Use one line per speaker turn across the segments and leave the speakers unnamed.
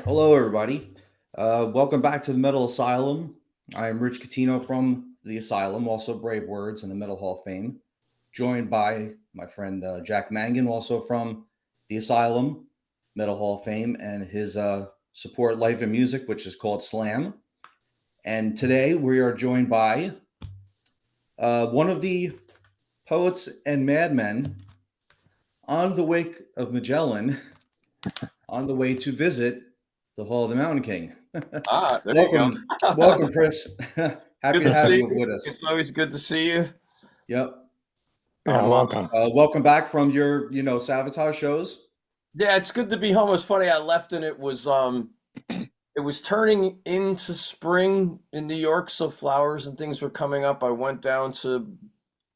Hello, everybody. Welcome back to the Metal Asylum. I am Rich Catino from the Asylum, also Brave Words and the Metal Hall of Fame, joined by my friend Jack Mangan, also from the Asylum, Metal Hall of Fame, and his support Life and Music, which is called S.L.A.M. And today we are joined by one of the poets and madmen on the wake of Magellan, on the way to visit the Hall of the Mountain King.
There
welcome,
you go.
welcome, Chris. Happy to have you with us.
It's always good to see you.
Yep.
Yeah, welcome.
Welcome back from your, Savatage shows.
Yeah, it's good to be home. It's funny, I left and it was turning into spring in New York, so flowers and things were coming up. I went down to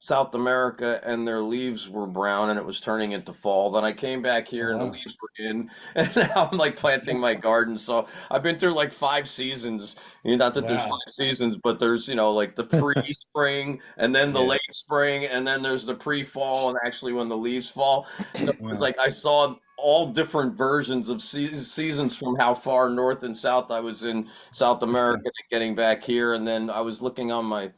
South America and their leaves were brown and it was turning into fall. Then I came back here and the leaves were in, and now I'm like planting my garden. So I've been through like 5 seasons. Not that there's 5 seasons, but there's, like the pre-spring and then the late spring and then there's the pre-fall and actually when the leaves fall. So it's like I saw all different versions of seasons from how far north and south I was in South America to getting back here. And then I was looking on my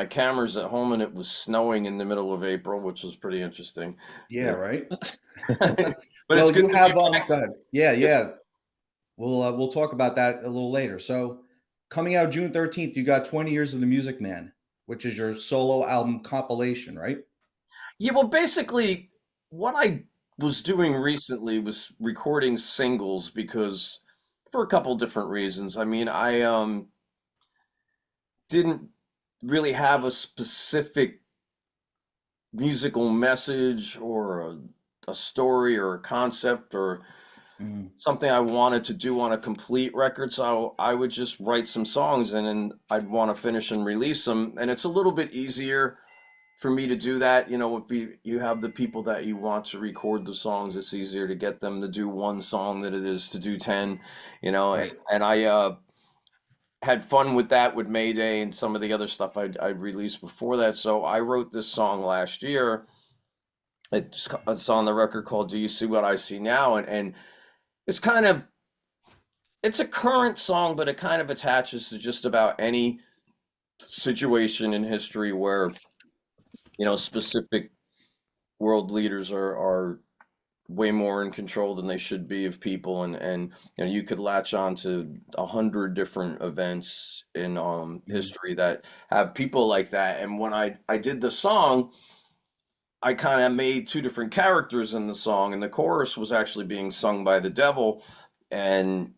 camera's at home and it was snowing in the middle of April, which was pretty interesting.
Yeah, right.
But
well,
it's good
you have go ahead. Yeah. We'll talk about that a little later. So coming out June 13th, you got 20 Years of the Music Man, which is your solo album compilation, right?
Yeah, well, basically what I was doing recently was recording singles because for a couple different reasons. I mean, I didn't really have a specific musical message or a story or a concept or something I wanted to do on a complete record. So I would just write some songs and then I'd want to finish and release them. And it's a little bit easier for me to do that. If you have the people that you want to record the songs, it's easier to get them to do one song than it is to do 10,
Right.
and I had fun with that with Mayday and some of the other stuff I'd released before that. So I wrote this song last year. It's on the record called Do You See What I See Now? And it's a current song, but it kind of attaches to just about any situation in history where, specific world leaders are way more in control than they should be of people, and you could latch on to 100 different events in history that have people like that. And when I did the song, I kind of made 2 different characters in the song, and the chorus was actually being sung by the devil. And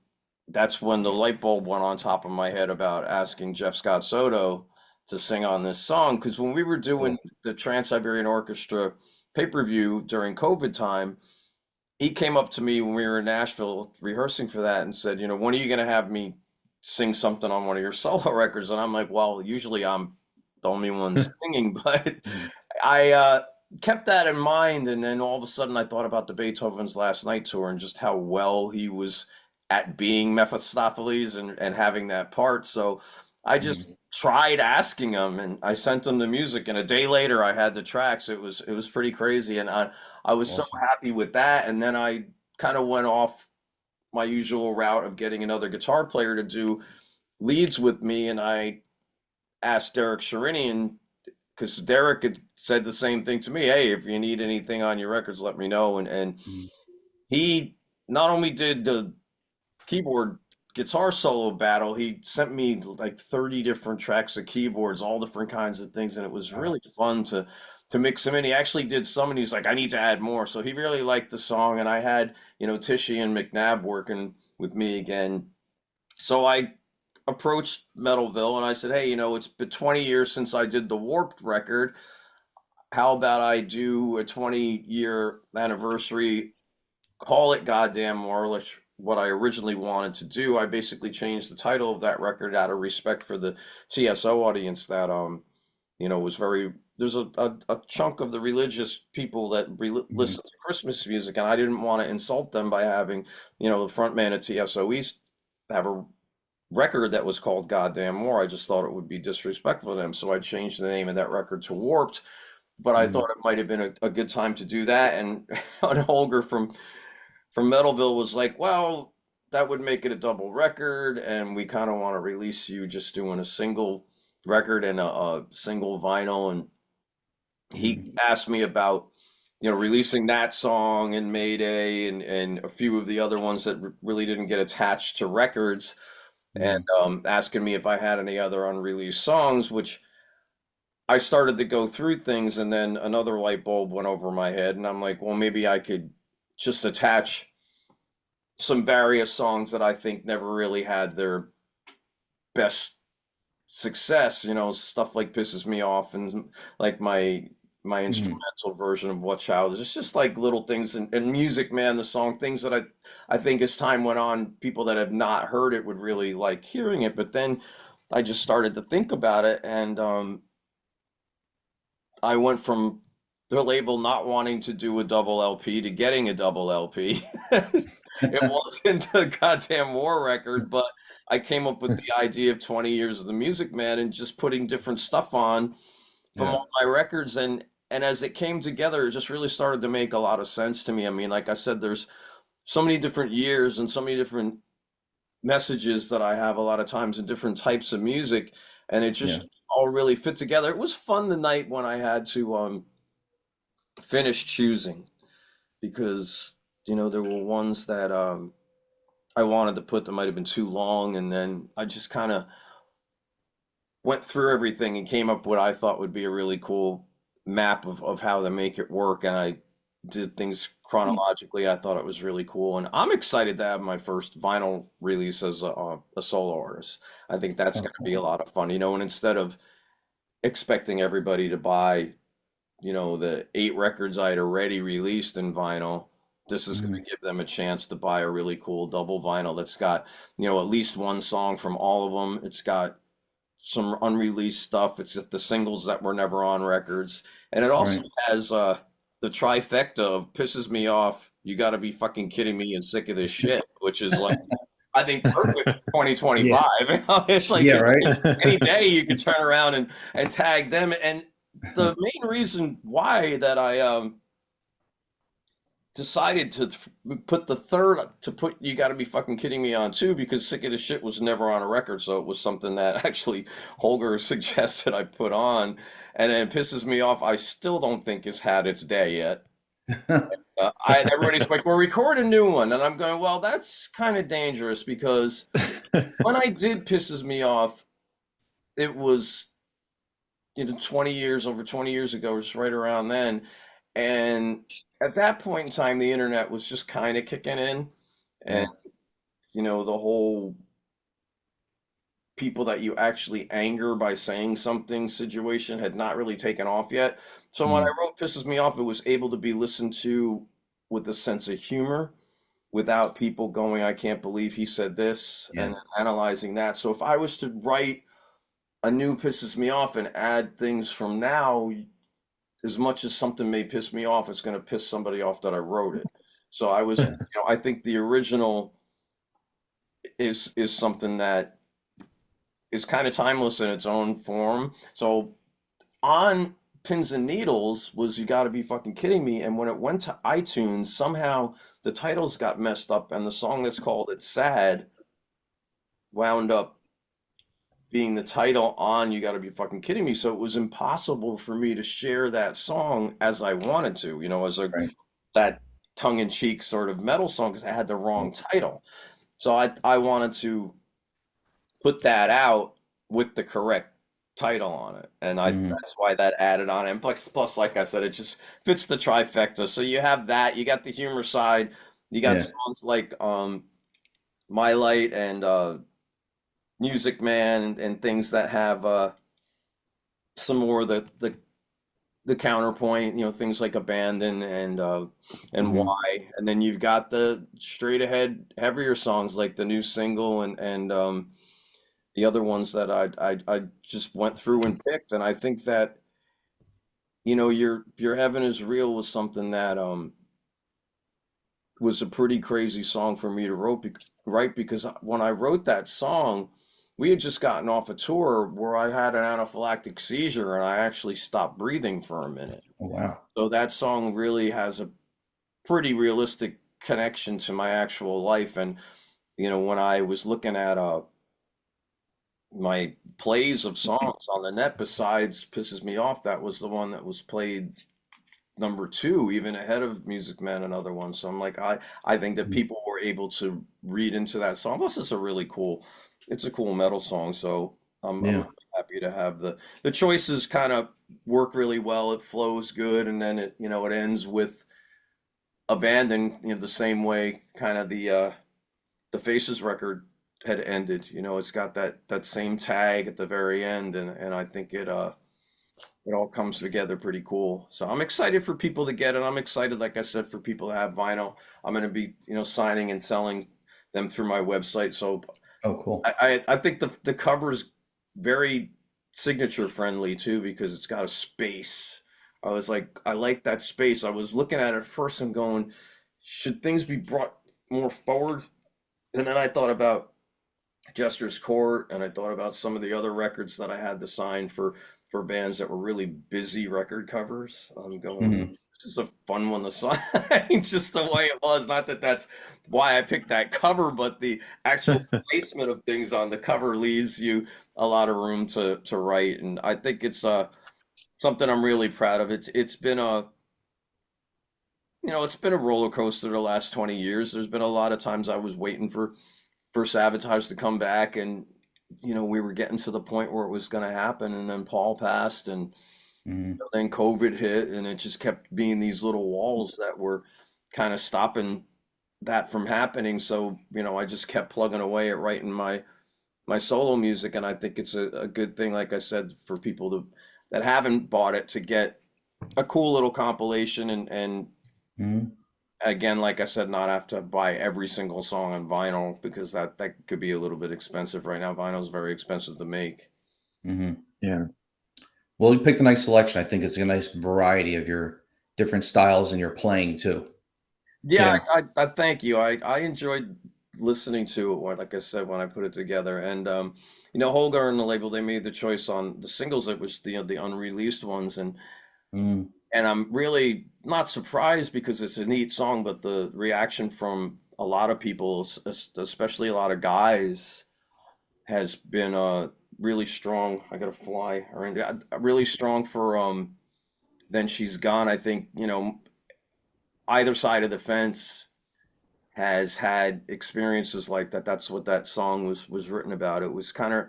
that's when the light bulb went on top of my head about asking Jeff Scott Soto to sing on this song, because when we were doing the Trans-Siberian Orchestra pay-per-view during COVID time, he came up to me when we were in Nashville rehearsing for that and said, when are you going to have me sing something on one of your solo records? And I'm like, well, usually I'm the only one singing, but I kept that in mind. And then all of a sudden I thought about the Beethoven's Last Night tour and just how well he was at being Mephistopheles and having that part. So I just tried asking him, and I sent him the music, and a day later I had the tracks. It was pretty crazy, and I was so happy with that. And then I kind of went off my usual route of getting another guitar player to do leads with me, and I asked Derek Sherinian, because Derek had said the same thing to me. Hey, if you need anything on your records, let me know. And he not only did the keyboard guitar solo battle, he sent me like 30 different tracks of keyboards, all different kinds of things, and it was really fun to mix them in. He actually did some, and he's like, I need to add more. So he really liked the song, and I had, Tishy and McNabb working with me again. So I approached Metalville and I said, hey, it's been 20 years since I did the Warped record. How about I do a 20-year anniversary, call it Goddamn Marlish, what I originally wanted to do. I basically changed the title of that record out of respect for the TSO audience that was very, there's a chunk of the religious people that listen to Christmas music, and I didn't want to insult them by having the front man at TSO East have a record that was called Goddamn More. I just thought it would be disrespectful to them, so I changed the name of that record to Warped. But I
Mhm.
thought it might have been a good time to do that. And Holger from Metalville was like, "Well, that would make it a double record, and we kind of want to release you just doing a single record and a single vinyl." And he
Mhm.
asked me about, releasing that song in Mayday and a few of the other ones that really didn't get attached to records, and
Mhm.
asking me if I had any other unreleased songs, which I started to go through things, and then another light bulb went over my head, and I'm like, well, maybe I could just attach some various songs that I think never really had their best success, stuff like Pisses Me Off and like my
Mhm.
instrumental version of What Child Is. It's just like little things and music, man, the song, things that I think as time went on, people that have not heard it would really like hearing it. But then I just started to think about it, and I went from the label not wanting to do a double LP to getting a double LP. It wasn't a goddamn war record, but I came up with the idea of 20 years of the Music Man and just putting different stuff on from
Yeah.
all my records, and as it came together, it just really started to make a lot of sense to me. I mean, like I said, there's so many different years and so many different messages that I have a lot of times in different types of music, and it
Yeah.
just all really fit together. It was fun the night when I had to finish choosing, because there were ones that I wanted to put that might have been too long, and then I just kind of went through everything and came up with what I thought would be a really cool map of how to make it work, and I did things chronologically. I thought it was really cool, and I'm excited to have my first vinyl release as a solo artist. I think that's
Oh,
going to be
cool.
a lot of fun, and instead of expecting everybody to buy the 8 records I'd already released in vinyl, this is going
Mhm.
to give them a chance to buy a really cool double vinyl that's got, at least one song from all of them. It's got some unreleased stuff. It's the singles that were never on records. And it also
Right.
has the trifecta of Pisses Me Off, You Gotta Be Fucking Kidding Me, and Sick of This Shit, which is like, I think, perfect for
Yeah.
2025. It's like
Yeah. Right.
any day you could turn around and tag them. And the main reason why that I decided to put the third to put You Gotta Be Fucking Kidding Me on too, because Sick of the Shit was never on a record, so it was something that actually Holger suggested I put on, and it pisses me off. I still don't think it's had its day yet. Everybody's like, "Well, record a new one," and I'm going, "Well, that's kind of dangerous, because when I did Pisses Me Off, it was over 20 years ago, just right around then." And at that point in time, the internet was just kind of kicking in. And,
Yeah.
the whole people that you actually anger by saying something situation had not really taken off yet. So when I
Mhm.
wrote Pisses Me Off, it was able to be listened to with a sense of humor without people going, I can't believe he said this,
Yeah.
and analyzing that. So if I was to write a new Pisses Me Off and add things from now, as much as something may piss me off, it's going to piss somebody off that I wrote it. So I think the original is something that is kind of timeless in its own form. So on Pins and Needles was You Gotta Be Fucking Kidding Me, and when it went to iTunes, somehow the titles got messed up, and the song that's called It's Sad wound up being the title on You Gotta Be Fucking Kidding Me. So it was impossible for me to share that song as I wanted to, as
Right.
that tongue-in-cheek sort of metal song, because I had the wrong title. So I wanted to put that out with the correct title on it, and
Mhm.
that's why that added on. And plus, like I said, it just fits the trifecta. So you have that, you got the humor side, you got
Yeah.
songs like My Light and Music Man, and things that have some more of the counterpoint, things like Abandon and
Mhm.
Why. And then you've got the straight ahead heavier songs like the new single and the other ones that I just went through and picked. And I think that your Heaven Is Real was something that was a pretty crazy song for me to write, because when I wrote that song, we had just gotten off a tour where I had an anaphylactic seizure and I actually stopped breathing for a minute.
Oh, wow.
So that song really has a pretty realistic connection to my actual life. And when I was looking at my plays of songs on the net, besides Pisses Me Off, that was the one that was played number two, even ahead of Music Man and other ones. So I'm like, I think that
Mm.
people were able to read into that song. Plus, it's a cool metal song. So I'm
Yeah.
really happy to have the choices kind of work really well. It flows good, and then it ends with Abandon, the same way kind of the Faces record had ended. It's got that same tag at the very end, and I think it all comes together pretty cool. So I'm excited for people to get it. I'm excited, like I said, for people to have vinyl. I'm going to be, signing and selling them through my website. So
Oh, cool.
I think the cover is very signature friendly too because it's got a space. I was like, I like that space. I was looking at it first and going, should things be brought more forward? And then I thought about Jester's Court, and I thought about some of the other records that I had to sign for bands that were really busy record covers. I'm going,
Hmm.
this is a fun one to sign, just the way it was. Not that that's why I picked that cover, but the actual placement of things on the cover leaves you a lot of room to write, and I think it's something I'm really proud of. It's been a roller coaster the last 20 years. There's been a lot of times I was waiting for Savatage to come back, and we were getting to the point where it was going to happen, and then Paul passed, and
Hmm.
then COVID hit, and it just kept being these little walls that were kind of stopping that from happening. So I just kept plugging away at writing my solo music, and I think it's a good thing, like I said, for people that haven't bought it to get a cool little compilation, and
Hmm.
again, like I said, not have to buy every single song on vinyl because that could be a little bit expensive right now. Vinyl is very expensive to make.
Hmm.
Yeah.
Well, you picked a nice selection. I think it's a nice variety of your different styles and your playing too.
Yeah,
Yeah.
I thank you. I enjoyed listening to it like I said, when I put it together. And Holger and the label, they made the choice on the singles that was the unreleased ones,
Mm.
and I'm really not surprised because it's a neat song, but the reaction from a lot of people, especially a lot of guys, has been really strong. I gotta fly. Or really strong for Then She's Gone. I think either side of the fence has had experiences like that. That's what that song was written about. It was kind of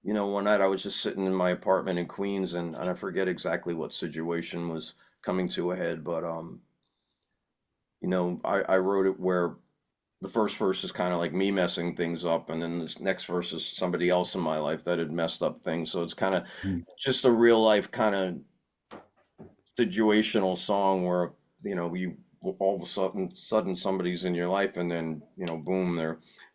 one night I was just sitting in my apartment in Queens, and I forget exactly what situation was coming to a head, but I wrote it where the first verse is kind of like me messing things up, and then this next verse is somebody else in my life that had messed up things. So it's kind of
Mm.
just a real life kind of situational song where you all of a sudden somebody's in your life, and then boom,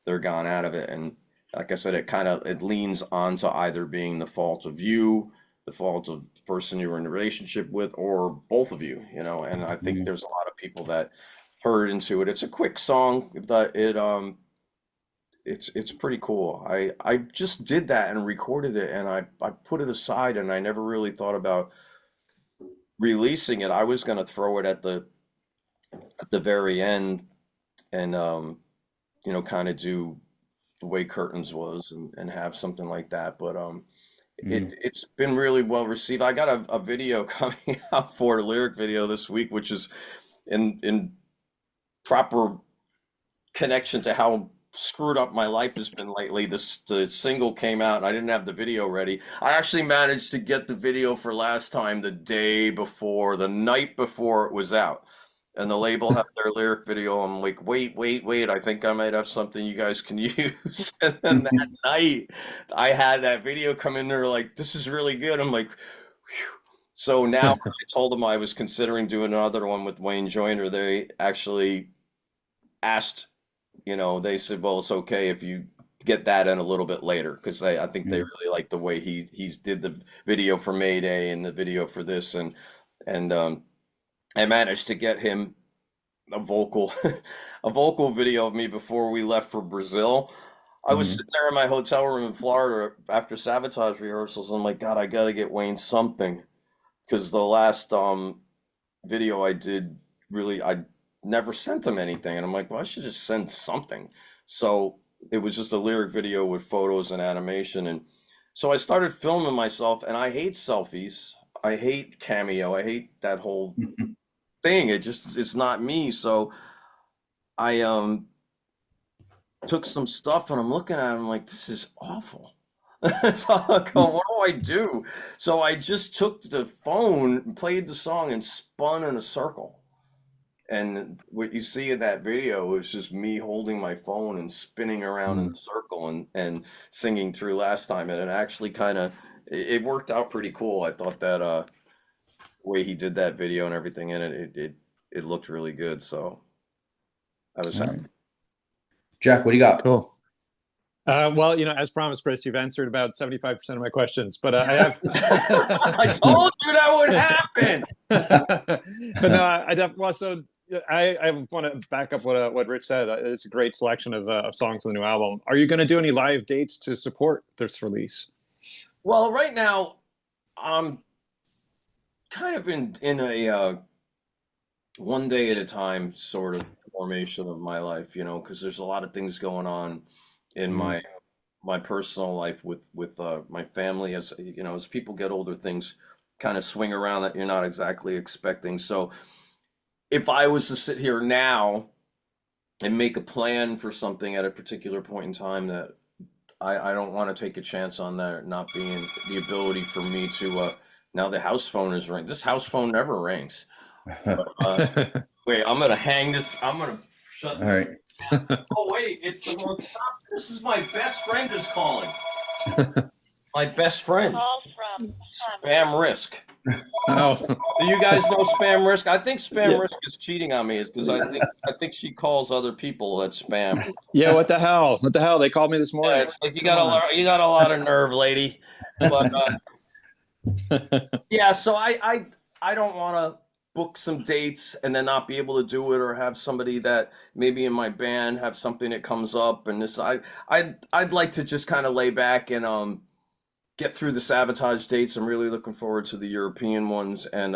they're gone out of it. And like I said, it leans onto either being the fault of you, the fault of the person you were in a relationship with, or both of you. And I think
Mm.
there's a lot of people that heard into it. It's a quick song, but it's pretty cool. I just did that and recorded it, and I put it aside, and I never really thought about releasing it. I was gonna throw it at the very end, and kind of do the way Curtains was, and have something like that. But
Mm.
it's been really well received. I got a video coming out for a lyric video this week, which is in proper connection to how screwed up my life has been lately. The single came out and I didn't have the video ready. I actually managed to get the video for last time the night before it was out. And the label had their lyric video. I'm like, wait, wait, wait. I think I might have something you guys can use. And then that night, I had that video come in there like, this is really good. I'm like, whew. So now I told them I was considering doing another one with Wayne Joyner. They actually asked, they said, well, it's okay if you get that in a little bit later because I think they
Mm.
really like the way he's did the video for Mayday and the video for this, and I managed to get him a vocal a vocal video of me before we left for Brazil. I was sitting there in my hotel room in Florida after Savatage rehearsals. And I'm like, God, I gotta get Wayne something because the last video I did, really, I never sent him anything, and I'm like, well, I should just send something. So it was just a lyric video with photos and animation, and so I started filming myself. And I hate selfies. I hate Cameo. I hate that whole thing. It's not me. So I took some stuff and I'm looking at it, I'm like, this is awful. So I go, what do I do? So I just took the phone, played the song, and spun in a circle. And what you see in that video is just me holding my phone and spinning around in a circle and singing through last time. And it actually kind of it worked out pretty cool. I thought that way he did that video and everything in it looked really good. So I was
All
happy.
right. Jack, what do you got?
Cool. Well, as promised, Chris, you've answered about 75% of my questions, but I have.
I told you that would happen.
But no, I definitely. Well, so I want to back up what Rich said. It's a great selection of songs on the new album. Are you going to do any live dates to support this release?
Well, right now I'm kind of in a one day at a time sort of formation of my life, because there's a lot of things going on in my personal life with my family. As as people get older, things kind of swing around that you're not exactly expecting. So if I was to sit here now and make a plan for something at a particular point in time, that I don't want to take a chance on there not being the ability for me to now the house phone is ringing. This house phone never rings. But, wait, I'm gonna hang this. I'm gonna shut
All
this
right.
down. Oh wait, it's the wrong stop. This is my best friend is calling. My best friend.
Call from
Spam Risk.
Oh,
Do you guys know Spam Risk? I think Spam
Yeah.
Risk is cheating on me because I think she calls other people at spam.
yeah. What the hell? What the hell? They called me this
Yeah,
morning.
it's like you
Come on.
you got a lot of nerve, lady. But yeah, so I don't want to book some dates and then not be able to do it, or have somebody that maybe in my band have something that comes up, and this I'd like to just kind of lay back and get through the Savatage dates. I'm really looking forward to the European ones, and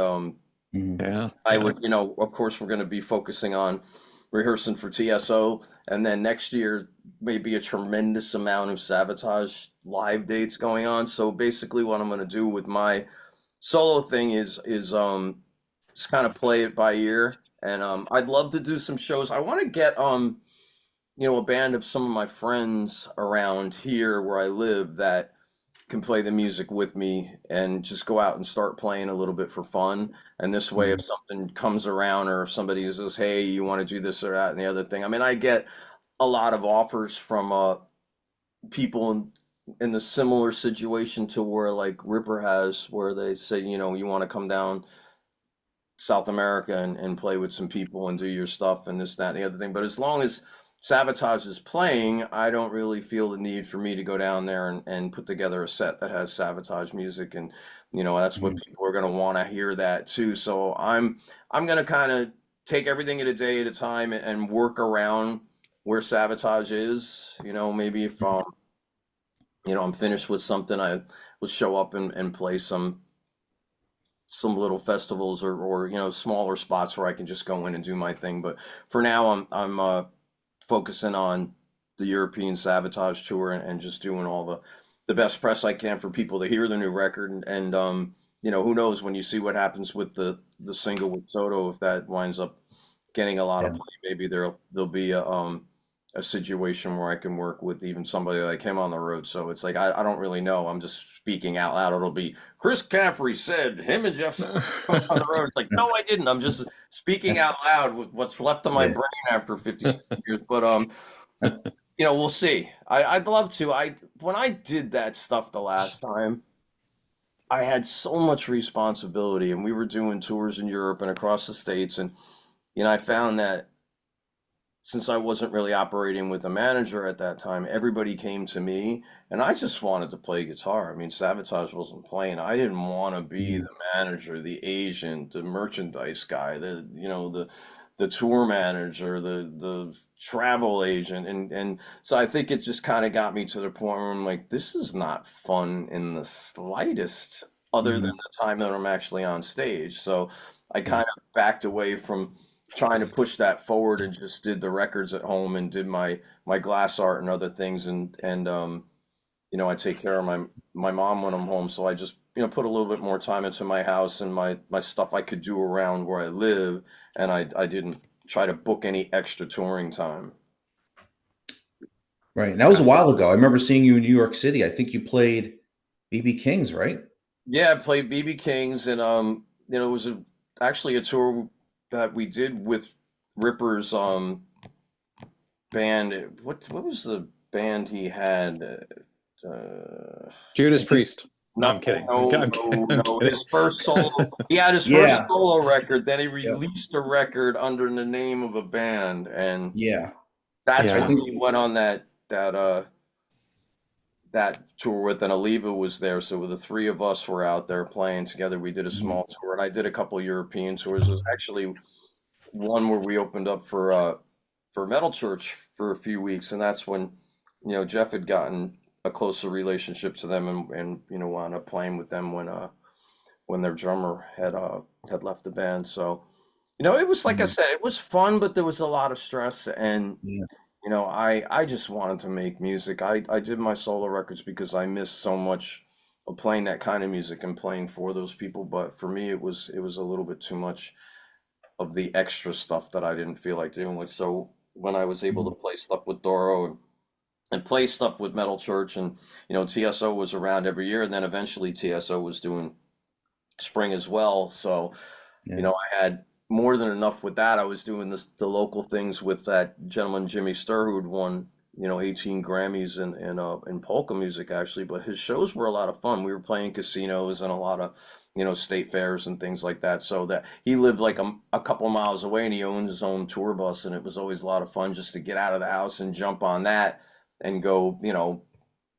Yeah.
I would, of course, we're going to be focusing on rehearsing for TSO, and then next year maybe a tremendous amount of Savatage live dates going on. So basically, what I'm going to do with my solo thing is just kind of play it by ear, and I'd love to do some shows. I want to get a band of some of my friends around here where I live that can play the music with me and just go out and start playing a little bit for fun. And this way, if something comes around, or if somebody says, hey, you want to do this or that and the other thing. I mean, I get a lot of offers from people in the similar situation to where like Ripper has, where they say, you want to come down South America and play with some people and do your stuff and this, that, and the other thing. But as long as Savatage is playing, I don't really feel the need for me to go down there and put together a set that has Savatage music. And that's what people are going to want to hear that too. So I'm going to kind of take everything at a day at a time and work around where Savatage is. Maybe if I'm finished with something, I will show up and play some little festivals, or smaller spots where I can just go in and do my thing. But for now, I'm focusing on the European Savatage tour and just doing all the best press I can for people to hear the new record. And who knows, when you see what happens with the single with Soto, if that winds up getting a lot of play, maybe there'll be a situation where I can work with even somebody like him on the road. So it's like I don't really know. I'm just speaking out loud. It'll be Chris Caffery said him and Jeff on the road. It's like, no, I didn't. I'm just speaking out loud with what's left of my brain after 56 years. But we'll see. I'd love to. When I did that stuff the last time, I had so much responsibility, and we were doing tours in Europe and across the States, and I found that since I wasn't really operating with a manager at that time, everybody came to me, and I just wanted to play guitar. I mean, Savatage wasn't playing. I didn't want to be the manager, the agent, the merchandise guy, the the tour manager, the travel agent, and so I think it just kind of got me to the point where I'm like, this is not fun in the slightest, other than
Mhm.
the time that I'm actually on stage. So I
Yeah.
kind of backed away from trying to push that forward and just did the records at home and did my glass art and other things, and I take care of my mom when I'm home, so I just put a little bit more time into my house and my stuff I could do around where I live, and I didn't try to book any extra touring time.
Right. And that was a while ago. I remember seeing you in New York City. I think you played BB King's, right?
Yeah, I played BB King's, and it was actually a tour that we did with Ripper's band. What was the band he had?
Judas Priest. No, I'm
Nothing.
kidding.
No,
I'm
no,
kidding. I'm
no.
kidding.
His first solo. He had his first
Yeah.
solo record. Then he
Yep.
released a record under the name of a band, and
Yeah.
that's
I
Yeah.
when
think.
he went on that tour with, and Oliva was there. So the three of us were out there playing together. We did a
Mhm.
small tour, and I did a couple European tours. There's actually one where we opened up for Metal Church for a few weeks, and that's when Jeff had gotten a closer relationship to them, and wound up playing with them when their drummer had left the band. So it was, like I
Mhm.
said, it was fun, but there was a lot of stress, and
Yeah.
I just wanted to make music. I did my solo records because I missed so much of playing that kind of music and playing for those people. But for me, it was a little bit too much of the extra stuff that I didn't feel like doing with. So when I was able
Mhm.
to play stuff with Doro and play stuff with Metal Church, and TSO was around every year, and then eventually TSO was doing spring as well. So
Yeah.
I had more than enough with that. I was doing the local things with that gentleman Jimmy Sturr, who'd won 18 Grammys in polka music, actually. But his shows were a lot of fun. We were playing casinos and a lot of state fairs and things like that. So that he lived like a couple miles away, and he owned his own tour bus, and it was always a lot of fun just to get out of the house and jump on that and go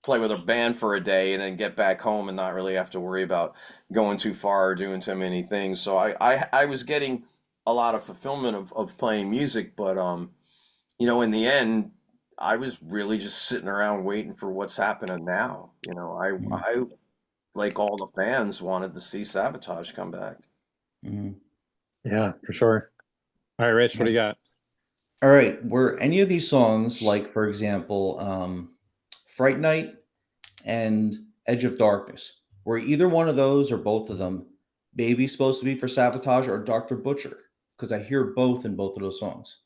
play with a band for a day and then get back home and not really have to worry about going too far or doing too many things. So I was getting a lot of fulfillment of playing music, but in the end, I was really just sitting around waiting for what's happening now.
Mhm.
I like all the fans wanted to see Savatage come back.
Mhm.
Yeah, for sure. All right, Rich, what
Yeah.
do you got?
All right. Were any of these songs, like for example, Fright Night and Edge of Darkness, were either one of those or both of them maybe supposed to be for Sabotage or Dr. Butcher? Because I hear both in both of those songs.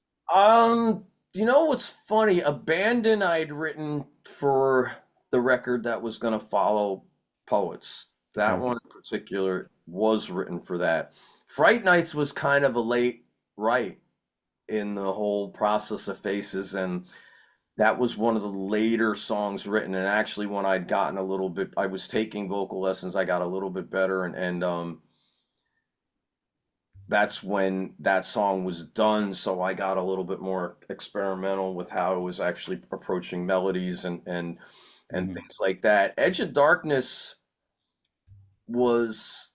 You know what's funny? Abandon I'd written for the record that was going to follow Poets. That
Okay.
one in particular was written for that. Fright Nights was kind of a late write in the whole process of Faces, and that was one of the later songs written. And actually, when I'd gotten a little bit, I was taking vocal lessons, I got a little bit better, and that's when that song was done. So I got a little bit more experimental with how I was actually approaching melodies and
Mhm.
things like that. Edge of Darkness was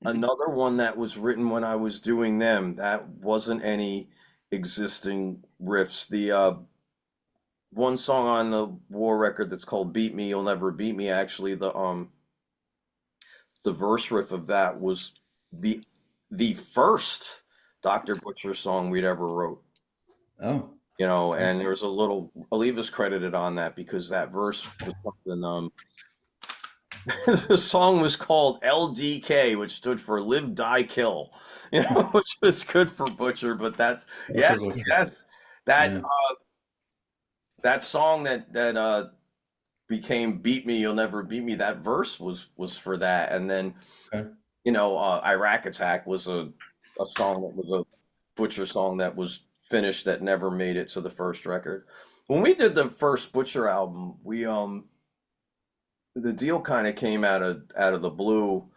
another one that was written when I was doing them. That wasn't any existing riffs. The one song on the War record that's called "Beat Me, You'll Never Beat Me." Actually, the verse riff of that was the the first Dr. Butcher song we'd ever wrote.
Oh, okay.
And there was a little Oliva's credited on that because that verse was something. The song was called LDK, which stood for Live, Die, Kill, which was good for Butcher. But that's
Dr.
yes,
Butcher.
yes, that
Yeah.
that song that became "Beat Me, You'll Never Beat Me." That verse was for that, and then
Okay.
Iraq Attack was a song that was a Butcher song that was finished that never made it to the first record. When we did the first Butcher album, we the deal kind of came out of the blue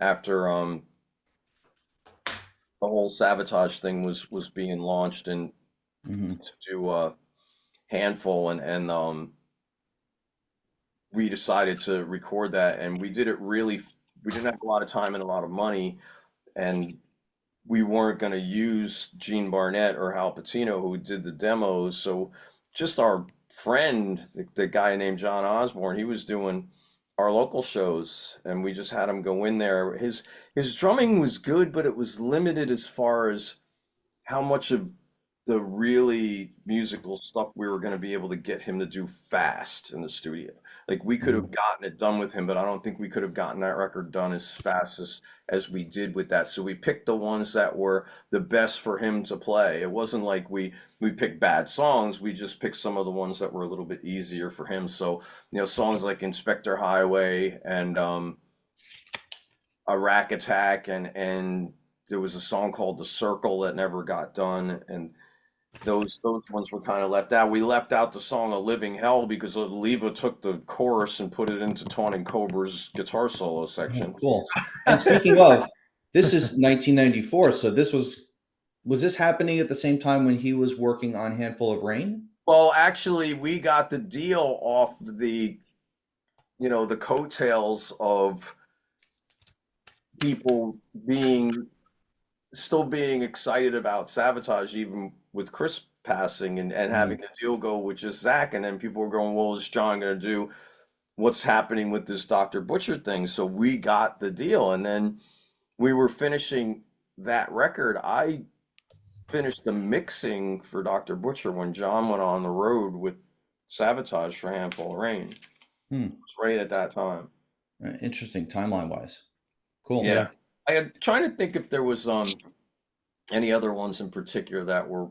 after the whole Sabotage thing was being launched and
Hmm.
to do Handful, and we decided to record that, and we did it really. We didn't have a lot of time and a lot of money, and we weren't going to use Gene Barnett or Hal Patino who did the demos. So just our friend, the guy named John Osborne, he was doing our local shows, and we just had him go in there. His drumming was good, but it was limited as far as how much of the really musical stuff we were going to be able to get him to do fast in the studio. Like we could have
Mhm.
gotten it done with him, but I don't think we could have gotten that record done as fast as we did with that. So we picked the ones that were the best for him to play. It wasn't like we picked bad songs. We just picked some of the ones that were a little bit easier for him. So, songs like Inspector Highway and a Rack Attack, and there was a song called The Circle that never got done, and those ones were kind of left out. We left out the song "A Living Hell" because Oliva took the chorus and put it into Tawny Cobra's guitar solo
Oh,
section.
cool. And speaking of, this is 1994, so was this happening at the same time when he was working on Handful of Rain?
Well, actually, we got the deal off the coattails of people still being excited about Savatage, even with Chris passing and having
Mhm.
the deal go with just Zach. And then people were going, well, is John going to do what's happening with this Dr. Butcher thing? So we got the deal. And then we were finishing that record. I finished the mixing for Dr. Butcher when John went on the road with Savatage for Handful of Rain. It
Hmm.
was right at that time.
Interesting timeline wise. Cool.
Yeah.
Yeah.
I had trying to think if there was any other ones in particular that were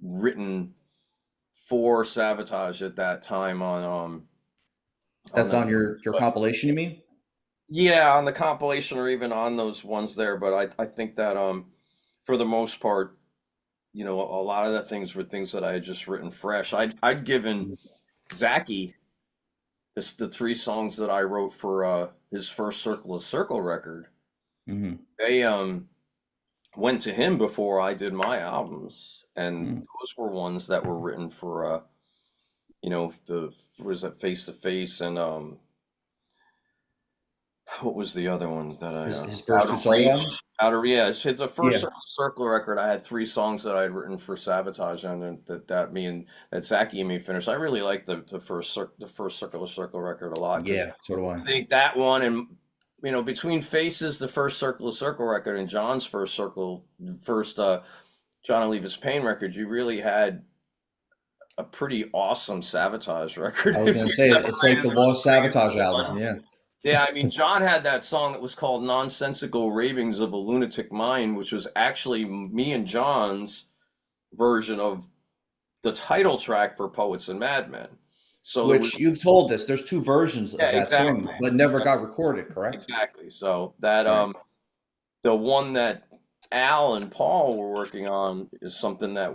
written for Savatage at that time on
That's
that.
on your
But
compilation, you mean?
yeah, on the compilation or even on those ones there. But I think that for the most part, a lot of the things were things that I had just written fresh. I'd given Zachy the three songs that I wrote for his first Circle of Circle record.
Mm-hmm.
They went to him before I did my albums, and
Mm.
those were ones that were written for the was that Face to Face and what was the other ones that I
His first
Out
two
of
solo
Reach,
albums?
Out of yeah, it's the first
Yeah.
Circle record. I had three songs that I had written for Savatage on, and that Zachy and me finished. I really liked the first Circle of Circle record a lot because
Yeah, so do I.
I think that one and between Faces, the first Circle of Circle record, and John's first Jon Oliva's Pain record, you really had a pretty awesome Savatage record
I was
if
gonna
you
say it's like
separated
the
those
Lost
three
Sabotage
into
album.
one.
Yeah.
Yeah, I mean, John had that song that was called Nonsensical Ravings of a Lunatic Mind, which was actually me and John's version of the title track for Poets and Madmen. So there was,
Which you've told us there's two versions
yeah,
of that
exactly.
song, but never got recorded, correct?
Exactly. So that
Right.
the one that Al and Paul were working on is something that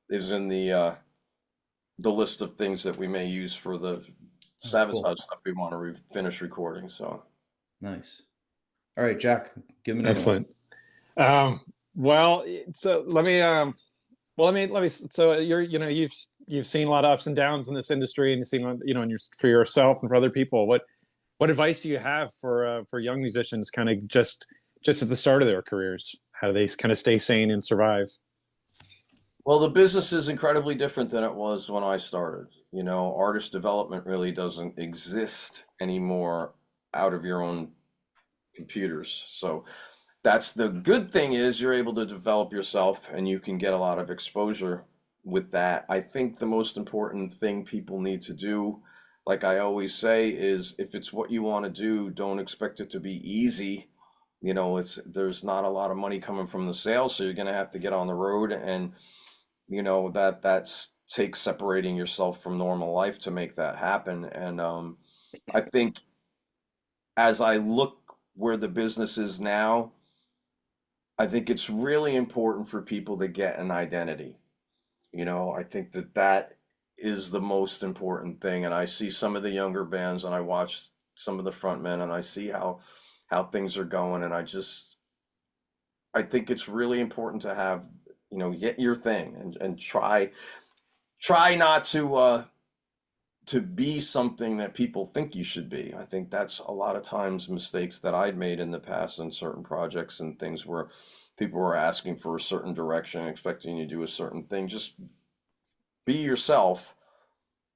is in the list of things that we may use for the
Oh, cool.
Sabotage stuff we want to finish recording. So
Nice. All right, Jack, give him another one.
Excellent. Um, well, so let me. So you've seen a lot of ups and downs in this industry, and you've seen for yourself and for other people. What advice do you have for young musicians, kind of just at the start of their careers? How do they kind of stay sane and survive?
well, the business is incredibly different than it was when I started. Artist development really doesn't exist anymore out of your own computers. So that's the good thing is you're able to develop yourself and you can get a lot of exposure with that. I think the most important thing people need to do, like I always say, is if it's what you want to do, don't expect it to be easy. There's not a lot of money coming from the sales, so you're going to have to get on the road, and that's takes separating yourself from normal life to make that happen. And I think as I look where the business is now, I think it's really important for people to get an identity. I think that is the most important thing. And I see some of the younger bands and I watch some of the front men and I see how things are going. And I think it's really important to have, get your thing and try not to be something that people think you should be. I think that's a lot of times mistakes that I'd made in the past in certain projects and things where people were asking for a certain direction, expecting you to do a certain thing. Just be yourself,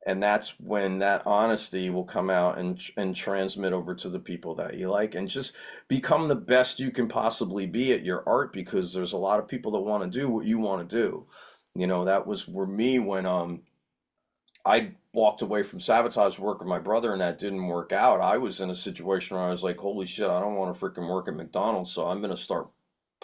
and that's when that honesty will come out and transmit over to the people that you like, and just become the best you can possibly be at your art, because there's a lot of people that want to do what you want to do. That was for me when I walked away from Savatage to work with my brother, and that didn't work out. I was in a situation where I was like, holy shit, I don't want to freaking work at McDonald's, so I'm gonna start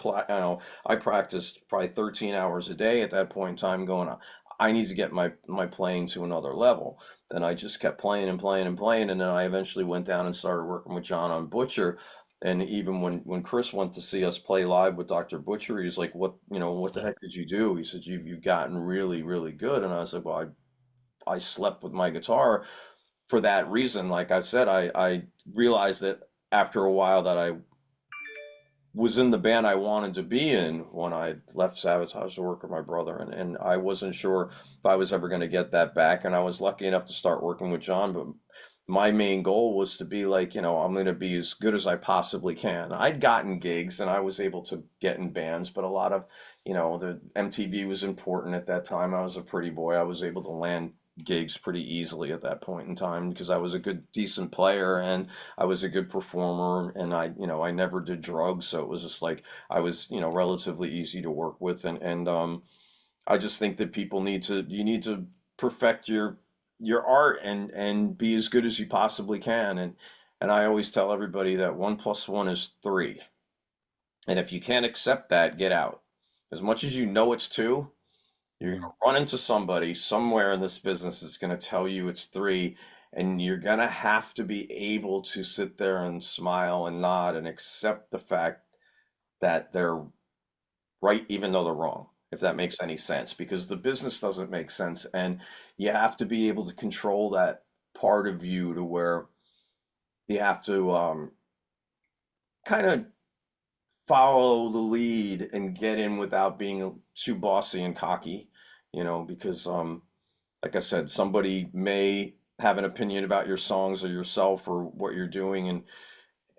I practiced probably 13 hours a day at that point in time, going, I need to get my playing to another level. And I just kept playing and playing and playing, and then I eventually went down and started working with John on Butcher. And even when Chris went to see us play live with Dr. Butcher, he's like, what the heck did you do? He said, you've gotten really, really good. And I was like, well, I slept with my guitar for that reason. Like I said, I realized that after a while that I was in the band I wanted to be in when I left Savatage to work with my brother, and I wasn't sure if I was ever going to get that back. And I was lucky enough to start working with John, but my main goal was to be like, I'm going to be as good as I possibly can. I'd gotten gigs and I was able to get in bands, but a lot of, the MTV was important at that time. I was a pretty boy. I was able to land gigs pretty easily at that point in time because I was a good, decent player, and I was a good performer, and I never did drugs. So it was just like, I was, relatively easy to work with. And I just think that you need to perfect your art and be as good as you possibly can. And I always tell everybody that 1 + 1 is 3. And if you can't accept that, get out. As much as you know it's 2, you're going to run into somebody somewhere in this business that's going to tell you it's 3, and you're going to have to be able to sit there and smile and nod and accept the fact that they're right, even though they're wrong, if that makes any sense, because the business doesn't make sense. And you have to be able to control that part of you to where you have to kind of follow the lead and get in without being too bossy and cocky, because like I said, somebody may have an opinion about your songs or yourself or what you're doing,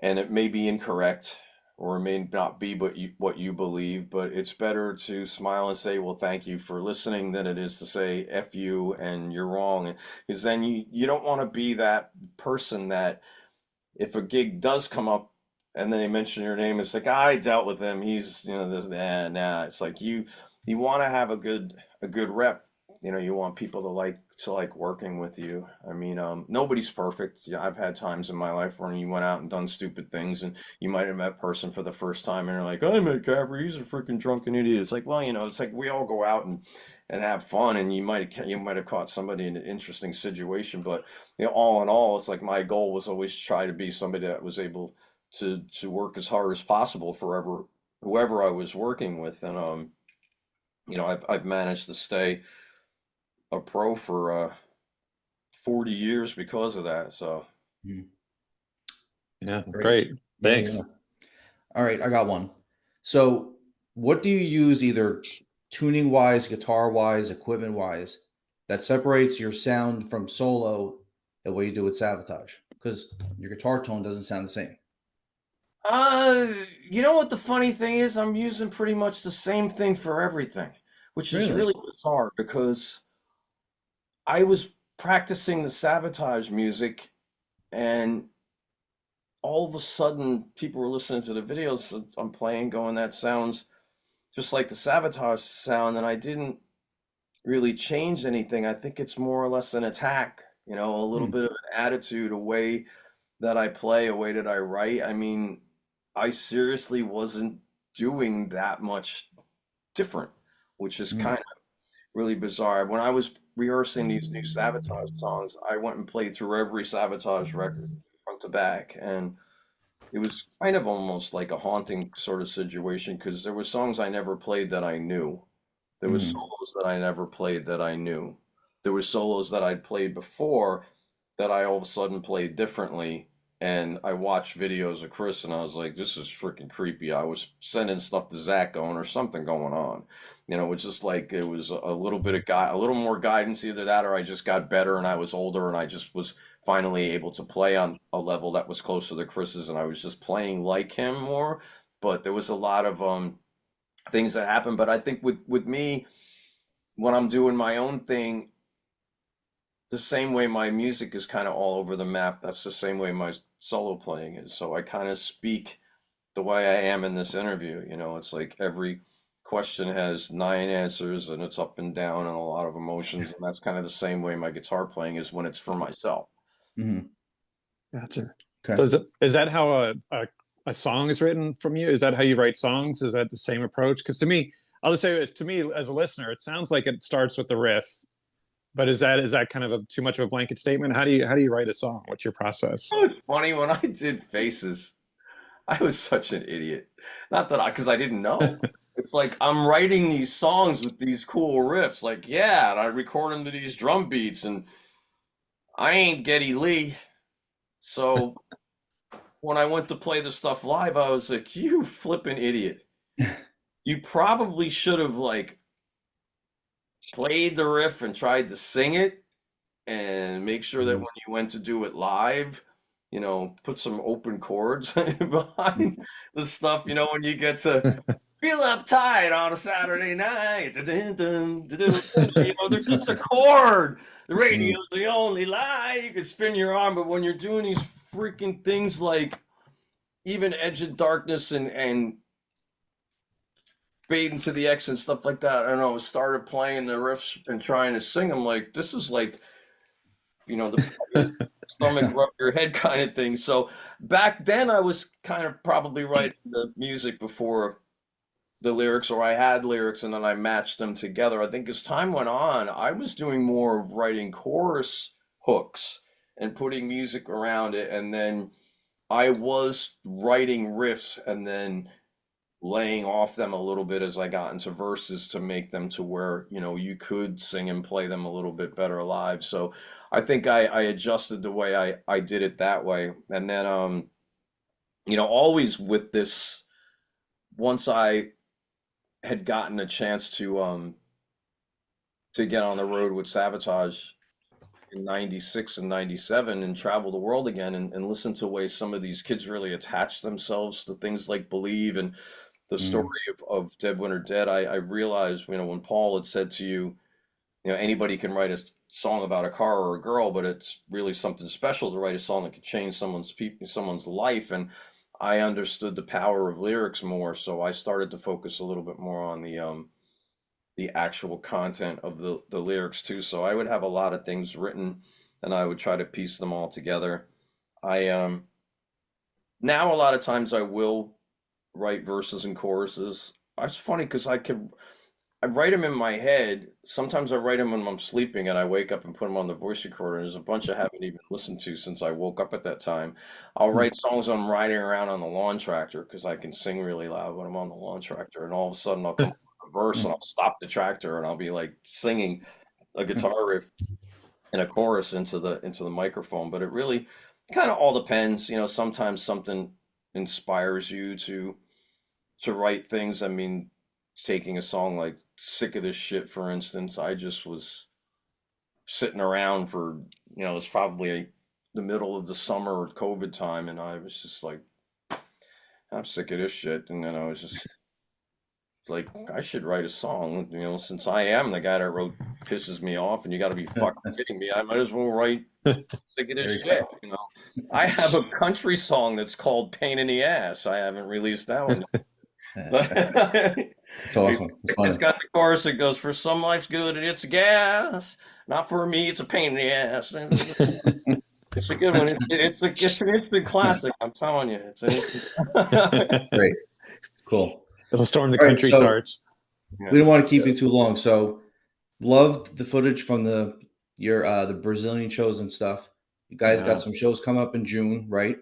and it may be incorrect, or it may not be what you believe, but it's better to smile and say, well, thank you for listening, than it is to say F you and you're wrong. Because then you don't want to be that person that, if a gig does come up and then they mention your name, it's like, I dealt with him. He's, this, nah. It's like you want to have a good rep. You want people to like working with you. I mean, nobody's perfect. Yeah, I've had times in my life where you went out and done stupid things, and you might have met a person for the first time, and you're like, I met Caffery. He's a freaking drunken idiot. It's like, well, it's like we all go out and have fun, and you might have caught somebody in an interesting situation, but all in all, it's like my goal was always try to be somebody that was able to work as hard as possible for whoever I was working with. And I've managed to stay a pro for 40 years because of that. So
Mhm.
Yeah,
Great.
great. Thanks.
Yeah. All right, I got one. So, what do you use, either tuning wise, guitar wise, equipment wise, that separates your sound from solo the way you do with Savatage? Because your guitar tone doesn't sound the same.
you know what the funny thing is? I'm using pretty much the same thing for everything, which is
Really?
really bizarre, because I was practicing the Sabotage music, and all of a sudden people were listening to the videos that I'm playing, going, that sounds just like the Sabotage sound, and I didn't really change anything. I think it's more or less an attack, a little
Hmm.
bit of an attitude, a way that I play, a way that I write. I mean, I seriously wasn't doing that much different, which is
Hmm.
kind of really bizarre. When I was rehearsing these new Sabotage songs, I went and played through every Sabotage record front to back, and it was kind of almost like a haunting sort of situation, because there were songs I never played that I knew. There was
Hmm.
solos that I never played that I knew. There were solos that I'd played before that I all of a sudden played differently. And I watched videos of Chris, and I was like, this is freaking creepy. I was sending stuff to Zach going, or something going on. It was just like, it was a little bit of a little more guidance, either that or I just got better and I was older and I just was finally able to play on a level that was closer to Chris's, and I was just playing like him more. But there was a lot of things that happen. But I think with me, when I'm doing my own thing, the same way my music is kind of all over the map, that's the same way my solo playing is. So I kind of speak the way I am in this interview. You know, it's like every question has 9 answers and it's up and down and a lot of emotions. And that's kind of the same way my guitar playing is when it's for myself.
Mm-hmm.
Gotcha.
Okay.
So is that how a song is written from you? Is that how you write songs? Is that the same approach? Because to me, I'll just say, to me as a listener, it sounds like it starts with the riff. But is that kind of too much of a blanket statement? How do you write a song? What's your process?
Oh, it's funny when I did Faces, I was such an idiot. Not that because I didn't know. It's like I'm writing these songs with these cool riffs, like yeah, and I record them to these drum beats, and I ain't Geddy Lee. So when I went to play the stuff live, I was like, you flipping idiot. You probably should have like played the riff and tried to sing it and make sure that when you went to do it live, you know, put some open chords behind the stuff, you know, when you get to feel uptight on a Saturday night. Dun, dun, dun, dun, dun, you know, there's just a chord. The radio's the only lie. You can spin your arm, but when you're doing these freaking things like even Edge of Darkness and Fade into the X and stuff like that, I don't know, started playing the riffs and trying to sing them like this is like, you know, the stomach rub your head kind of thing. So back then I was kind of probably writing the music before the lyrics, or I had lyrics and then I matched them together. I think as time went on, I was doing more of writing chorus hooks and putting music around it. And then I was writing riffs and then laying off them a little bit as I got into verses to make them to where, you know, you could sing and play them a little bit better live. So I think I adjusted the way I did it that way. And then, you know, always with this, once I had gotten a chance to get on the road with Savatage in 96 and 97 and travel the world again and listen to the way some of these kids really attach themselves to things like Believe and the story of Dead Winter Dead, I realized, you know, when Paul had said to you, you know, anybody can write a song about a car or a girl, but it's really something special to write a song that could change someone's life. And I understood the power of lyrics more, so I started to focus a little bit more on the actual content of the lyrics too. So I would have a lot of things written, and I would try to piece them all together. I now a lot of times I will write verses and choruses. It's funny because I write them in my head. Sometimes I write them when I'm sleeping and I wake up and put them on the voice recorder. And there's a bunch I haven't even listened to since I woke up at that time. I'll write songs when I'm riding around on the lawn tractor because I can sing really loud when I'm on the lawn tractor. And all of a sudden I'll come up with a verse and I'll stop the tractor and I'll be like singing a guitar riff and a chorus into the microphone. But it really kind of all depends. You know, sometimes something inspires you to write things. I mean, taking a song like Sick of This Shit, for instance, I just was sitting around for, you know, it's probably the middle of the summer or COVID time, and I was just like, I'm sick of this shit. And then I was just like, I should write a song, you know, since I am the guy that wrote Pisses Me Off, and you got to be fucking kidding me. I might as well write Sick of This Shit, you know. I have a country song that's called Pain in the Ass. I haven't released that one.
It's awesome. It's funny.
It's got the chorus that goes, for some life's good and it's a gas. Not for me, it's a pain in the ass. It's a good one. It's an instant classic. I'm telling you. It's an instant.
Great. Cool.
It'll storm the
All right,
country
so
charts.
we don't want to keep you too long. So loved the footage from the Brazilian shows and stuff. You guys
Yeah.
got some shows coming up in June, right?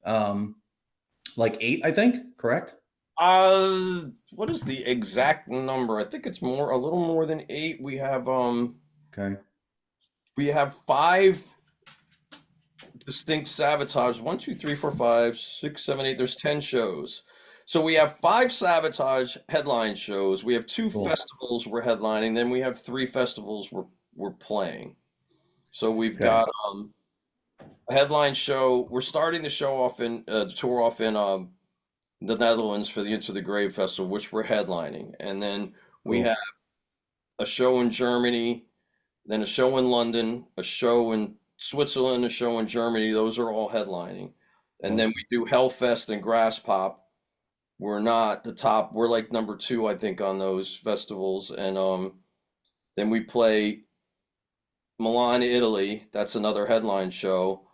Like 8, I think, correct?
What is the exact number? I think it's a little more than 8.
Okay.
We have 5 distinct Savatage. 1, 2, 3, 4, 5, 6, 7, 8. There's 10 shows. So we have 5 Savatage headline shows. We have 2
Cool.
festivals we're headlining. Then we have 3 festivals we're playing. So we've
Okay.
got a headline show. We're starting the show off the tour off in the Netherlands for the Into the Grave Festival, which we're headlining. And then we have
Cool.
a show in Germany, then a show in London, a show in Switzerland, a show in Germany. Those are all headlining. And then
Awesome.
we do Hellfest and Grass Pop. We're not the top. We're like number two, I think, on those festivals. And then we play Milan, Italy. That's another headline show.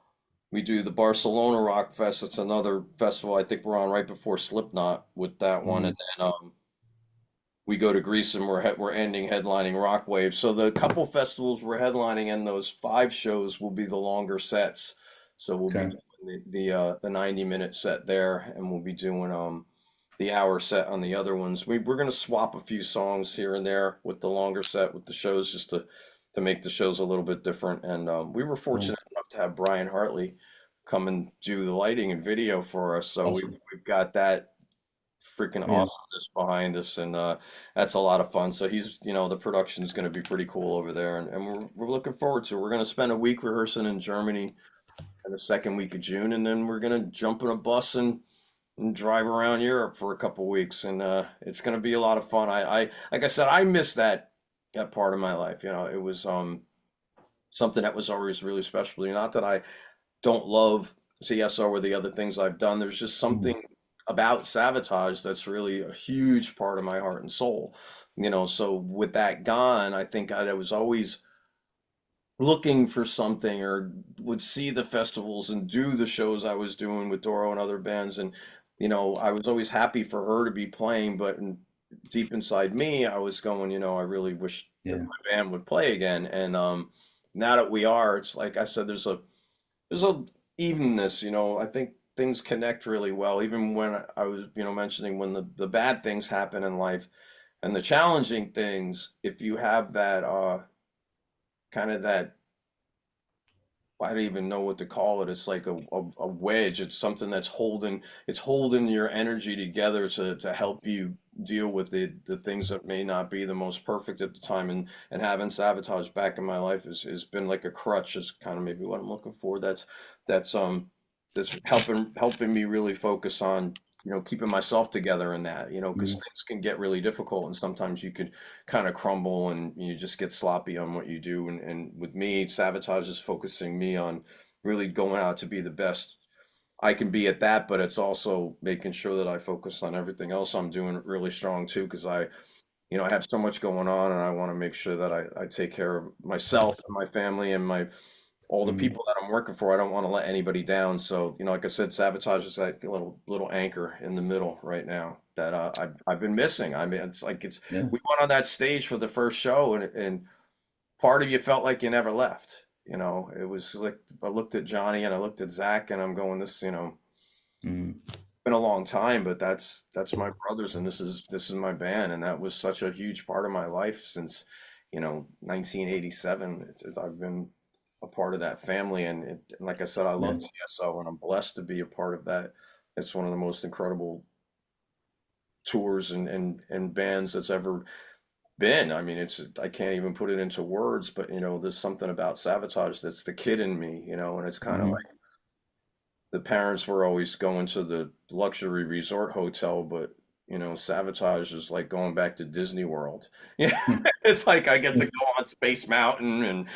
We do the Barcelona Rock Fest. It's another festival. I think we're on right before Slipknot with that one. And
Mm,
then we go to Greece and we're ending headlining Rock Wave. So the couple festivals we're headlining and those five shows will be the longer sets. So we'll be
okay.
doing the 90-minute set there, and we'll be doing the hour set on the other ones. We're gonna swap a few songs here and there with the longer set with the shows just to make the shows a little bit different. And we were
Cool.
fortunate enough to have Brian Hartley come and do the lighting and video for us. So
Awesome.
we've got that freaking
Yeah.
awesomeness behind us, and that's a lot of fun. So he's, the production is going to be pretty cool over there, and we're looking forward to it. We're going to spend a week rehearsing in Germany in the second week of June, and then we're going to jump in a bus and drive around Europe for a couple weeks, and it's going to be a lot of fun. I like I said, I miss that part of my life. It was something that was always really special to me. Not that I don't love CSO or the other things I've done. There's just
Mm,
something about Savatage that's really a huge part of my heart and soul. So with that gone, I think I was always looking for something or would see the festivals and do the shows I was doing with Doro and other bands. And, I was always happy for her to be playing, but deep inside me, I was going, I really wish that
yeah.
my band would play again. And now that we are, it's like I said, there's a evenness, I think things connect really well, even when I was, mentioning when the bad things happen in life and the challenging things, if you have that kind of that, I don't even know what to call it. It's like a wedge. It's something that's holding your energy together to help you deal with the things that may not be the most perfect at the time. And having Sabotage back in my life has been like a crutch, is kind of maybe what I'm looking for. That's helping me really focus on, keeping myself together in that, because
Mm,
things can get really difficult and sometimes you could kind of crumble and you just get sloppy on what you do. And with me, Sabotage is focusing me on really going out to be the best I can be at that, but it's also making sure that I focus on everything else I'm doing really strong too, because I have so much going on and I want to make sure that I take care of myself and my family and all the
mm,
people that I'm working for. I don't want to let anybody down. So, like I said, Sabotage is that little anchor in the middle right now that I've been missing. I mean, it's like
yeah.
we went on that stage for the first show, and part of you felt like you never left. It was like I looked at Johnny and I looked at Zach, and I'm going, this,
Mm,
been a long time, but that's my brothers, and this is my band, and that was such a huge part of my life since 1987. I've been a part of that family, and like I said, I
yeah.
love TSO, and I'm blessed to be a part of that. It's one of the most incredible tours and bands that's ever been. I mean, I can't even put it into words, but there's something about Sabotage that's the kid in me, and it's kind of
Hmm.
like the parents were always going to the luxury resort hotel, but Savatage is like going back to Disney World. Yeah, it's like I get to go on Space Mountain, and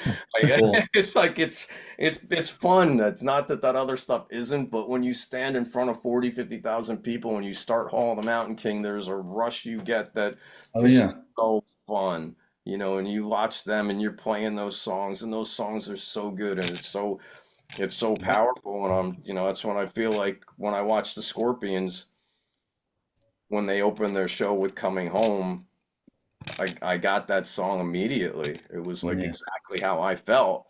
Cool.
it's like it's fun. It's not that other stuff isn't, but when you stand in front of 40, 50,000 people and you start Hall of the Mountain King, there's a rush you get that
Oh
is
yeah.
so fun. And you watch them and you're playing those songs, and those songs are so good, and it's so powerful. And that's when I feel like when I watch the Scorpions, when they open their show with Coming Home, I got that song immediately. It was like
Yeah.
exactly how I felt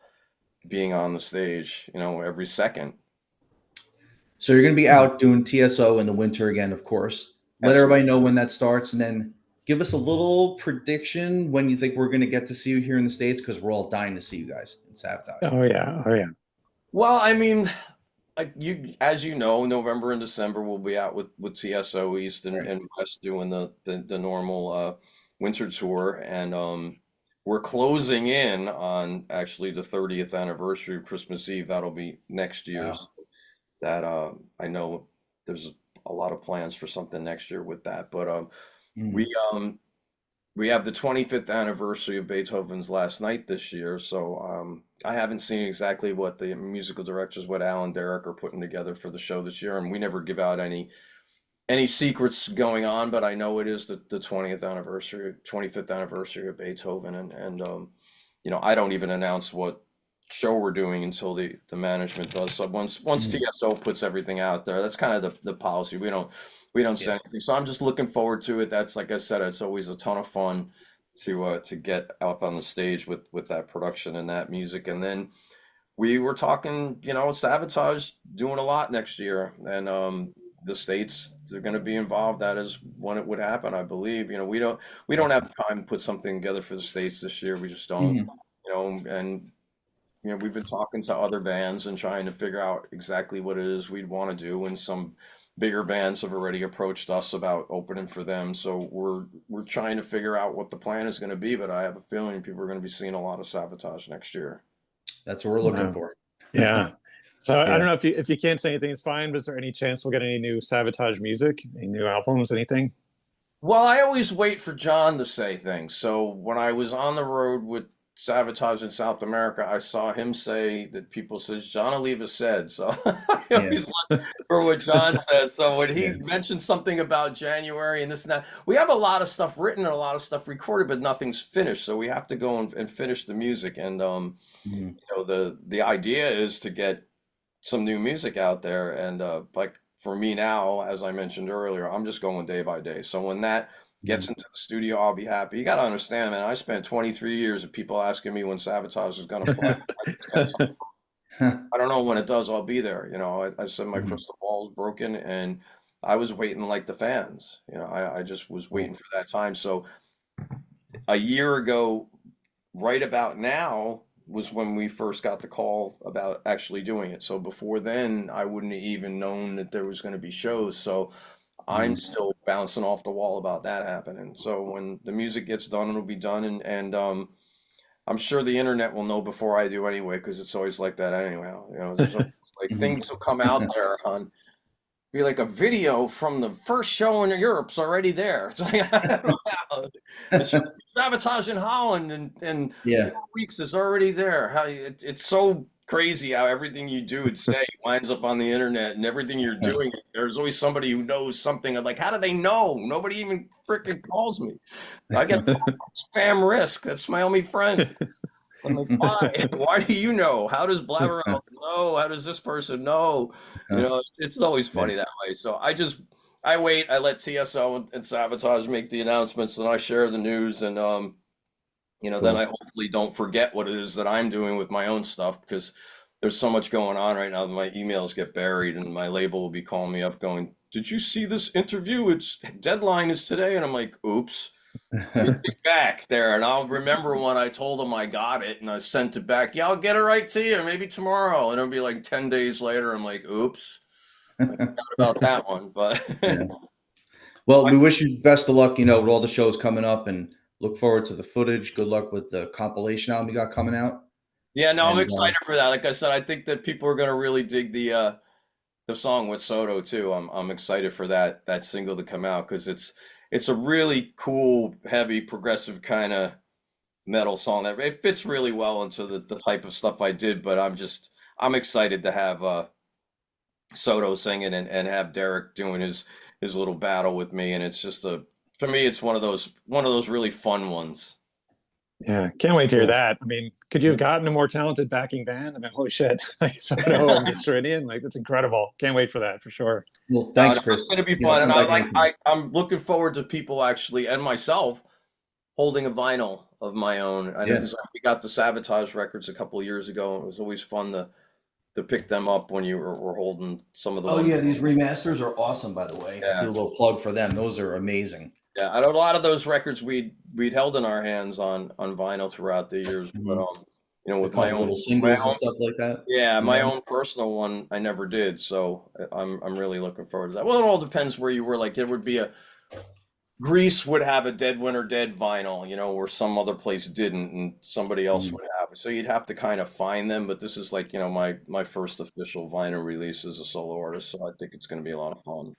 being on the stage, every second.
So you're going to be out doing TSO in the winter again, of course. Let everybody
Absolutely.
know when that starts, and then give us a little prediction when you think we're going to get to see you here in the States, because we're all dying to see you guys in Sabotage.
Oh yeah, oh yeah.
Well, I mean, like as you know, November and December we'll be out with TSO East and,
Right.
and West doing the normal winter tour, and we're closing in on actually the 30th anniversary of Christmas Eve. That'll be next year's.
Wow.
That I know there's a lot of plans for something next year with that. But we
Mm.
we have the 25th anniversary of Beethoven's Last Night this year, so I haven't seen exactly what the musical directors, what Al and Derek are putting together for the show this year, and we never give out any secrets going on, but I know it is the 20th anniversary, 25th anniversary of Beethoven, and I don't even announce what show we're doing until the management does. So once
Mm.
TSO puts everything out there, that's kind of the policy. We don't
Yeah.
say anything. So I'm just looking forward to it. That's like I said, it's always a ton of fun to get up on the stage with that production and that music. And then we were talking, Savatage doing a lot next year, and the states they're going to be involved. That is when it would happen, I believe. We don't have
Awesome.
time to put something together for the states this year. We just don't,
Mhm.
and we've been talking to other bands and trying to figure out exactly what it is we'd want to do, and some bigger bands have already approached us about opening for them. So we're trying to figure out what the plan is going to be, but I have a feeling people are going to be seeing a lot of Savatage next year.
That's what we're looking
Wow.
for.
Yeah. So I
Yeah.
don't know if you can't say anything, it's fine. But is there any chance we'll get any new Savatage music, any new albums, anything?
Well, I always wait for John to say things. So when I was on the road with Savatage in South America, I saw him say that people says Jon Oliva said. So I
Yeah.
always look for what John says. So when he
Yeah.
mentioned something about January and this and that, we have a lot of stuff written and a lot of stuff recorded, but nothing's finished. So we have to go and finish the music. And
Mhm.
the idea is to get some new music out there. And like for me now, as I mentioned earlier, I'm just going day by day. So when that gets
Mhm.
into the studio, I'll be happy. You got to understand, man, I spent 23 years of people asking me when Savatage is going to play. I don't know when it does, I'll be there. I said my
Mhm.
crystal ball is broken, and I was waiting like the fans. I just was waiting
Cool.
for that time. So a year ago, right about now was when we first got the call about actually doing it. So before then, I wouldn't have even known that there was going to be shows. So I'm
Mhm.
still bouncing off the wall about that happening. So when the music gets done, it'll be done, and I'm sure the internet will know before I do anyway, because it's always like that anyway. There's always, like
Mhm.
things will come out there on be like a video from the first show in Europe's already there. It's like, I don't know how. The show Sabotage in Holland in
Yeah.
4 weeks is already there. It's so crazy how everything you do and say winds up on the internet, and everything you're doing, there's always somebody who knows something. I'm like, how do they know? Nobody even freaking calls me. I get spam risk. That's my only friend. I'm like, why? Why do you know? How does Blabbermouth know? How does this person know? It's always
Yeah.
funny that way. So I wait. I let TSO and Savatage make the announcements, and I share the news, and then I
Cool.
hopefully don't forget what it is that I'm doing with my own stuff, because there's so much going on right now that my emails get buried, and my label will be calling me up going, "Did you see this interview? Its deadline is today," and I'm like, "Oops." Let me think back there, and I'll remember when I told them I got it and I sent it back. Yeah, I'll get it right to you, maybe tomorrow. And it'll be like 10 days later. I'm like, oops, about that one. But
Yeah. Well,
I,
we wish you best of luck, with all the shows coming up, and look forward to the footage. Good luck with the compilation album you got coming out.
yeah, no, I'm
And
excited for that. Like I said, I think that people are going to really dig the song with Soto too. I'm excited for that single to come out, because it's a really cool, heavy, progressive kind of metal song that it fits really well into the type of stuff I did. But I'm excited to have Soto singing, and have Derek doing his little battle with me, and it's just for me it's one of those really fun ones.
Yeah, can't wait to hear
cool.
that. I mean, could you have gotten a more talented backing band? I mean, holy shit, like Soto and the Sherinian, like that's incredible. Can't wait for that for sure.
Well,
No,
thanks,
no, it's
Chris.
gonna be fun, and
Come
I
back
like
anytime.
I'm looking forward to people actually and myself holding a vinyl of my own. I know
Yeah.
because we got the Savatage records a couple of years ago, and it was always fun to pick them up when you were holding some of the
Oh
ones.
yeah, these remasters are awesome, by the way.
Yeah,
Do a little plug for them. Those are amazing.
yeah. I know a lot of those records we'd held in our hands on vinyl throughout the years, but
Mhm.
with
The
my
couple
own
little
my
singles and
own
stuff like that.
yeah,
You
my
know?
own personal one I never did, so I'm really looking forward to that. Well, it all depends where you were. Like there would be a Greece would have a Dead Winter Dead vinyl, where some other place didn't, and somebody else
Mhm.
would have So you'd have to kind of find them, but this is like, my first official vinyl release as a solo artist, so I think it's going to be a lot of fun.